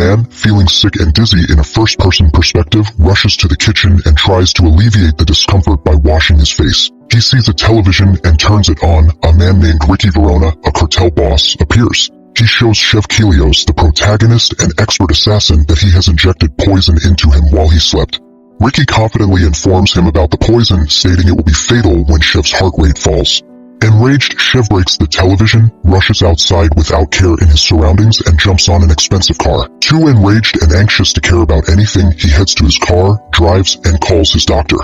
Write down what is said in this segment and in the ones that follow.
man, feeling sick and dizzy in a first-person perspective, rushes to the kitchen and tries to alleviate the discomfort by washing his face. He sees a television and turns it on. A man named Ricky Verona, a cartel boss, appears. He shows Chef Kelios, the protagonist and expert assassin, that he has injected poison into him while he slept. Ricky confidently informs him about the poison, stating it will be fatal when Chef's heart rate falls. Enraged, Chef breaks the television, rushes outside without care in his surroundings, and jumps on an expensive car. Too enraged and anxious to care about anything, he heads to his car, drives, and calls his doctor.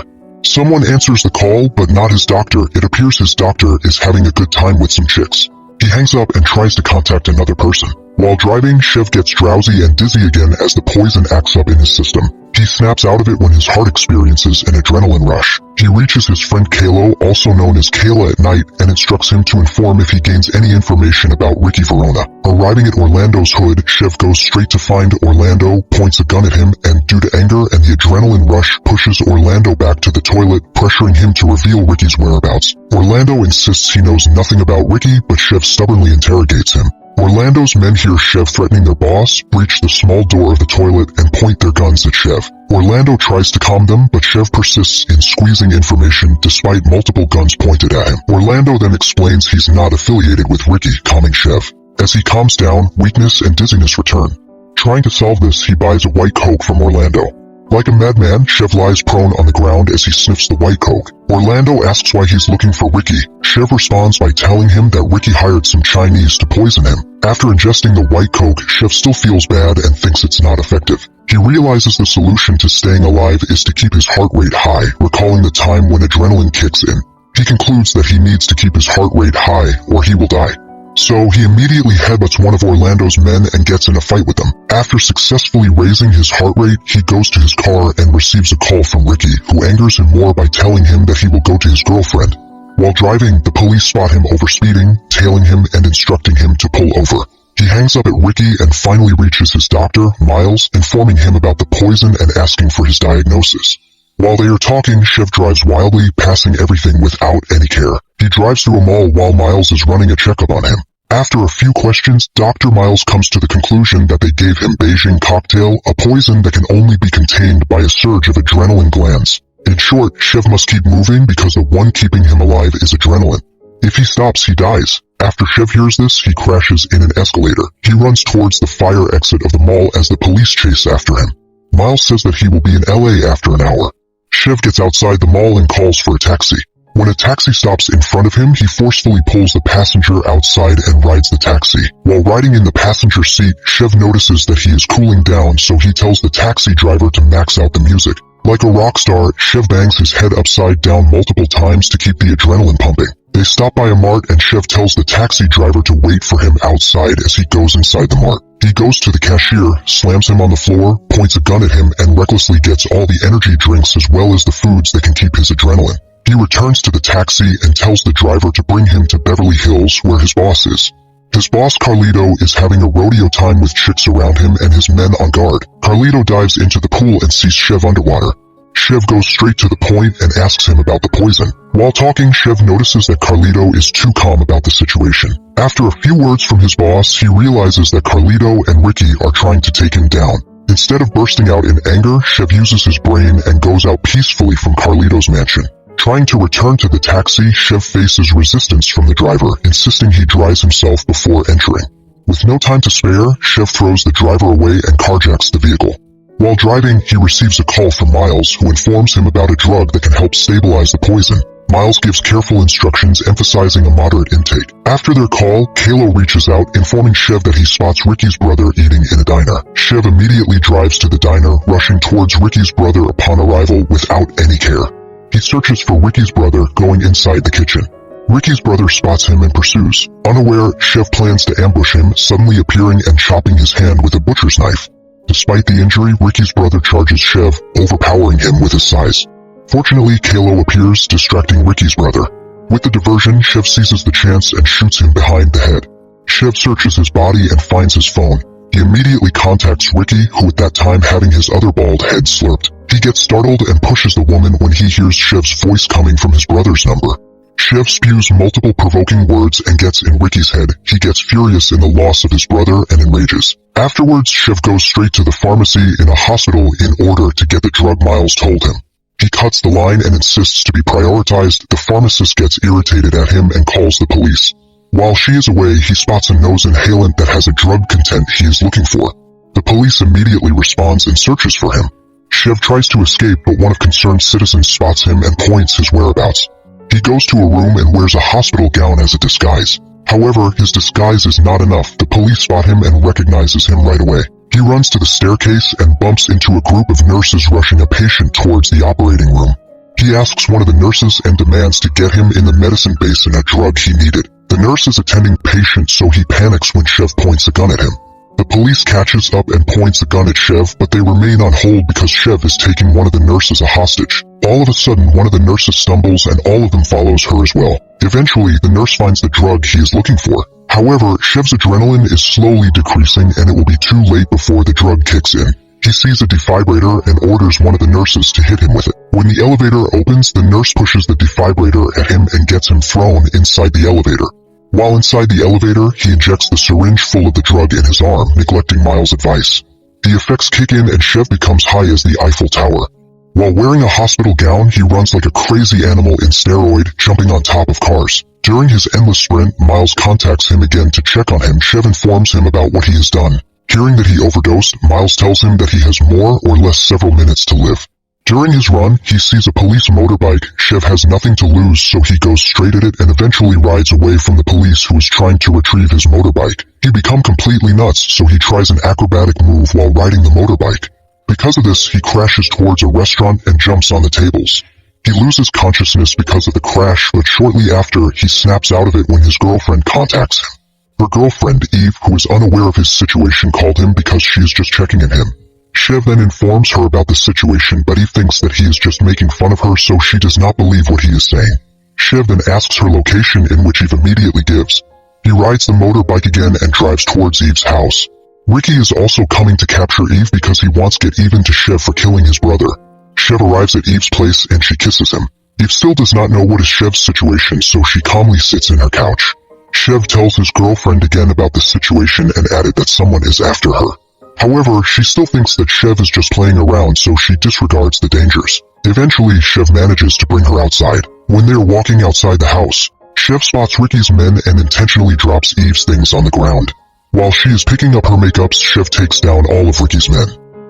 Someone answers the call, but not his doctor. It appears his doctor is having a good time with some chicks. He hangs up and tries to contact another person. While driving, Chef gets drowsy and dizzy again as the poison acts up in his system. He snaps out of it when his heart experiences an adrenaline rush. He reaches his friend Kalo, also known as Kayla, at night and instructs him to inform if he gains any information about Ricky Verona. Arriving at Orlando's hood, Chef goes straight to find Orlando, points a gun at him, and due to anger and the adrenaline rush, pushes Orlando back to the toilet, pressuring him to reveal Ricky's whereabouts. Orlando insists he knows nothing about Ricky, but Chef stubbornly interrogates him. Orlando's men hear Chef threatening their boss, breach the small door of the toilet, and point their guns at Chef. Orlando tries to calm them, but Chef persists in squeezing information despite multiple guns pointed at him. Orlando then explains he's not affiliated with Ricky, calming Chef. As he calms down, weakness and dizziness return. Trying to solve this, he buys a white Coke from Orlando. Like a madman, Chef lies prone on the ground as he sniffs the white Coke. Orlando asks why he's looking for Ricky. Chef responds by telling him that Ricky hired some Chinese to poison him. After ingesting the white Coke, Chef still feels bad and thinks it's not effective. He realizes the solution to staying alive is to keep his heart rate high, recalling the time when adrenaline kicks in. He concludes that he needs to keep his heart rate high or he will die. So he immediately headbutts one of Orlando's men and gets in a fight with them. After successfully raising his heart rate, he goes to his car and receives a call from Ricky, who angers him more by telling him that he will go to his girlfriend. While driving, the police spot him overspeeding, tailing him and instructing him to pull over. He hangs up at Ricky and finally reaches his doctor, Miles, informing him about the poison and asking for his diagnosis. While they are talking, Chef drives wildly, passing everything without any care. He drives through a mall while Miles is running a checkup on him. After a few questions, Dr. Miles comes to the conclusion that they gave him Beijing cocktail, a poison that can only be contained by a surge of adrenaline glands. In short, Chef must keep moving because the one keeping him alive is adrenaline. If he stops, he dies. After Chef hears this, he crashes in an escalator. He runs towards the fire exit of the mall as the police chase after him. Miles says that he will be in LA after an hour. Chef gets outside the mall and calls for a taxi. When a taxi stops in front of him, he forcefully pulls the passenger outside and rides the taxi. While riding in the passenger seat, Chef notices that he is cooling down, so he tells the taxi driver to max out the music. Like a rock star, Chef bangs his head upside down multiple times to keep the adrenaline pumping. They stop by a mart and Chef tells the taxi driver to wait for him outside as he goes inside the mart. He goes to the cashier, slams him on the floor, points a gun at him, and recklessly gets all the energy drinks as well as the foods that can keep his adrenaline. He returns to the taxi and tells the driver to bring him to Beverly Hills where his boss is. His boss Carlito is having a rodeo time with chicks around him and his men on guard. Carlito dives into the pool and sees Chef underwater. Chef goes straight to the point and asks him about the poison. While talking, Chef notices that Carlito is too calm about the situation. After a few words from his boss, he realizes that Carlito and Ricky are trying to take him down. Instead of bursting out in anger, Chef uses his brain and goes out peacefully from Carlito's mansion. Trying to return to the taxi, Chef faces resistance from the driver, insisting he drives himself before entering. With no time to spare, Chef throws the driver away and carjacks the vehicle. While driving, he receives a call from Miles, who informs him about a drug that can help stabilize the poison. Miles gives careful instructions emphasizing a moderate intake. After their call, Kalo reaches out, informing Chef that he spots Ricky's brother eating in a diner. Chef immediately drives to the diner, rushing towards Ricky's brother upon arrival without any care. He searches for Ricky's brother, going inside the kitchen. Ricky's brother spots him and pursues. Unaware, Chef plans to ambush him, suddenly appearing and chopping his hand with a butcher's knife. Despite the injury, Ricky's brother charges Chef, overpowering him with his size. Fortunately, Kalo appears, distracting Ricky's brother. With the diversion, Chef seizes the chance and shoots him behind the head. Chef searches his body and finds his phone. He immediately contacts Ricky, who at that time having his other bald head slurped. He gets startled and pushes the woman when he hears Chef's voice coming from his brother's number. Chev spews multiple provoking words and gets in Ricky's head. He gets furious in the loss of his brother and enrages. Afterwards, Chev goes straight to the pharmacy in a hospital in order to get the drug Miles told him. He cuts the line and insists to be prioritized. The pharmacist gets irritated at him and calls the police. While she is away, he spots a nose inhalant that has a drug content he is looking for. The police immediately responds and searches for him. Chev tries to escape, but one of concerned citizens spots him and points his whereabouts. He goes to a room and wears a hospital gown as a disguise. However, his disguise is not enough. The police spot him and recognizes him right away. He runs to the staircase and bumps into a group of nurses rushing a patient towards the operating room. He asks one of the nurses and demands to get him in the medicine basin a drug he needed. The nurse is attending the patient, so he panics when Chev points a gun at him. The police catches up and points a gun at Chev, but they remain on hold because Chev is taking one of the nurses a hostage. All of a sudden, one of the nurses stumbles and all of them follows her as well. Eventually, the nurse finds the drug he is looking for. However, Chev's adrenaline is slowly decreasing and it will be too late before the drug kicks in. He sees a defibrillator and orders one of the nurses to hit him with it. When the elevator opens, the nurse pushes the defibrillator at him and gets him thrown inside the elevator. While inside the elevator, he injects the syringe full of the drug in his arm, neglecting Miles' advice. The effects kick in and Chev becomes high as the Eiffel Tower. While wearing a hospital gown, he runs like a crazy animal in steroid, jumping on top of cars. During his endless sprint, Miles contacts him again to check on him. Chev informs him about what he has done. Hearing that he overdosed, Miles tells him that he has more or less several minutes to live. During his run, he sees a police motorbike. Chev has nothing to lose, so he goes straight at it and eventually rides away from the police who is trying to retrieve his motorbike. He becomes completely nuts, so he tries an acrobatic move while riding the motorbike. Because of this, he crashes towards a restaurant and jumps on the tables. He loses consciousness because of the crash, but shortly after, he snaps out of it when his girlfriend contacts him. Her girlfriend, Eve, who is unaware of his situation, called him because she is just checking on him. Chev then informs her about the situation, but Eve thinks that he is just making fun of her, so she does not believe what he is saying. Chev then asks her location, in which Eve immediately gives. He rides the motorbike again and drives towards Eve's house. Ricky is also coming to capture Eve because he wants to get even to Chev for killing his brother. Chev arrives at Eve's place and she kisses him. Eve still does not know what is Chev's situation, so she calmly sits in her couch. Chev tells his girlfriend again about the situation and added that someone is after her. However, she still thinks that Chev is just playing around, so she disregards the dangers. Eventually, Chev manages to bring her outside. When they're walking outside the house, Chev spots Ricky's men and intentionally drops Eve's things on the ground. While she is picking up her makeups, Chev takes down all of Ricky's men.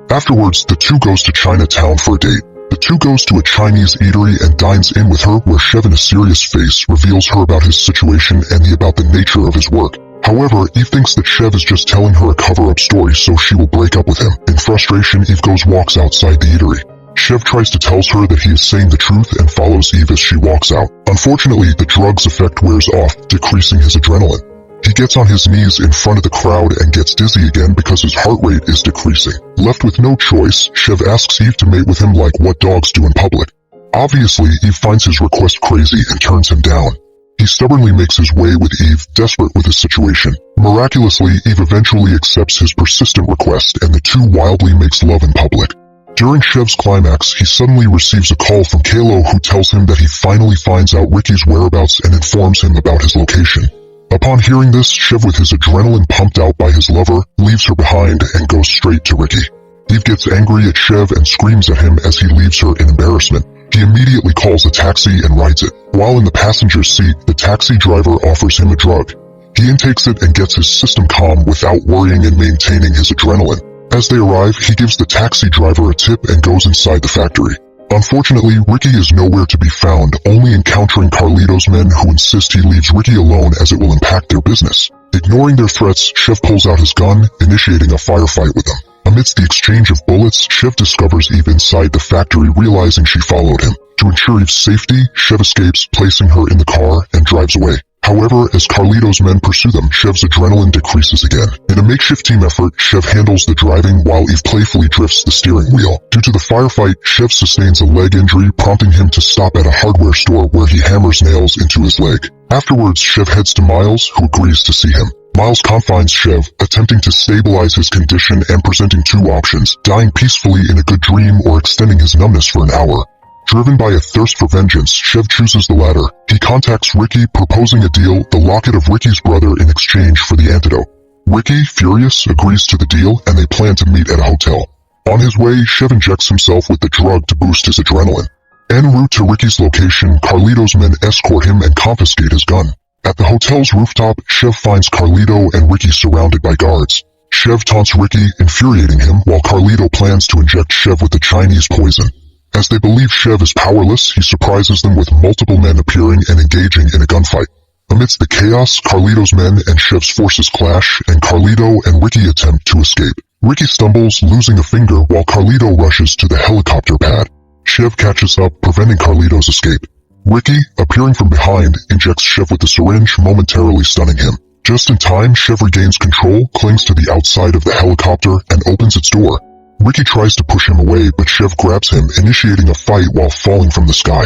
Afterwards, the two goes to Chinatown for a date. The two goes to a Chinese eatery and dines in with her, where Chev in a serious face reveals her about his situation and about the nature of his work. However, Eve thinks that Chev is just telling her a cover-up story, so she will break up with him. In frustration, Eve walks outside the eatery. Chev tries to tell her that he is saying the truth and follows Eve as she walks out. Unfortunately, the drug's effect wears off, decreasing his adrenaline. He gets on his knees in front of the crowd and gets dizzy again because his heart rate is decreasing. Left with no choice, Chev asks Eve to mate with him like what dogs do in public. Obviously, Eve finds his request crazy and turns him down. He stubbornly makes his way with Eve, desperate with his situation. Miraculously, Eve eventually accepts his persistent request and the two wildly makes love in public. During Chev's climax, he suddenly receives a call from Kalo, who tells him that he finally finds out Ricky's whereabouts and informs him about his location. Upon hearing this, Chev, with his adrenaline pumped out by his lover, leaves her behind and goes straight to Ricky. Eve gets angry at Chev and screams at him as he leaves her in embarrassment. He immediately calls a taxi and rides it. While in the passenger seat, the taxi driver offers him a drug. He intakes it and gets his system calm without worrying and maintaining his adrenaline. As they arrive, he gives the taxi driver a tip and goes inside the factory. Unfortunately, Ricky is nowhere to be found, only encountering Carlito's men who insist he leaves Ricky alone as it will impact their business. Ignoring their threats, Chev pulls out his gun, initiating a firefight with them. Amidst the exchange of bullets, Chev discovers Eve inside the factory, realizing she followed him. To ensure Eve's safety, Chev escapes, placing her in the car, and drives away. However, as Carlito's men pursue them, Chev's adrenaline decreases again. In a makeshift team effort, Chev handles the driving while Eve playfully drifts the steering wheel. Due to the firefight, Chev sustains a leg injury, prompting him to stop at a hardware store where he hammers nails into his leg. Afterwards, Chev heads to Miles, who agrees to see him. Miles confines Chev, attempting to stabilize his condition and presenting two options: dying peacefully in a good dream or extending his numbness for an hour. Driven by a thirst for vengeance, Chev chooses the latter. He contacts Ricky, proposing a deal, the locket of Ricky's brother in exchange for the antidote. Ricky, furious, agrees to the deal, and they plan to meet at a hotel. On his way, Chev injects himself with the drug to boost his adrenaline. En route to Ricky's location, Carlito's men escort him and confiscate his gun. At the hotel's rooftop, Chev finds Carlito and Ricky surrounded by guards. Chev taunts Ricky, infuriating him, while Carlito plans to inject Chev with the Chinese poison. As they believe Chev is powerless, he surprises them with multiple men appearing and engaging in a gunfight. Amidst the chaos, Carlito's men and Chev's forces clash, and Carlito and Ricky attempt to escape. Ricky stumbles, losing a finger, while Carlito rushes to the helicopter pad. Chev catches up, preventing Carlito's escape. Ricky, appearing from behind, injects Chev with the syringe, momentarily stunning him. Just in time, Chev regains control, clings to the outside of the helicopter, and opens its door. Ricky tries to push him away, but Chev grabs him, initiating a fight while falling from the sky.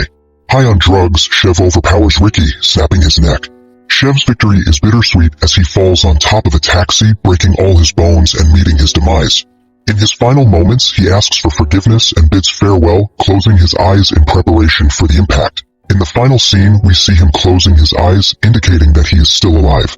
High on drugs, Chev overpowers Ricky, snapping his neck. Chev's victory is bittersweet as he falls on top of a taxi, breaking all his bones and meeting his demise. In his final moments, he asks for forgiveness and bids farewell, closing his eyes in preparation for the impact. In the final scene, we see him closing his eyes, indicating that he is still alive.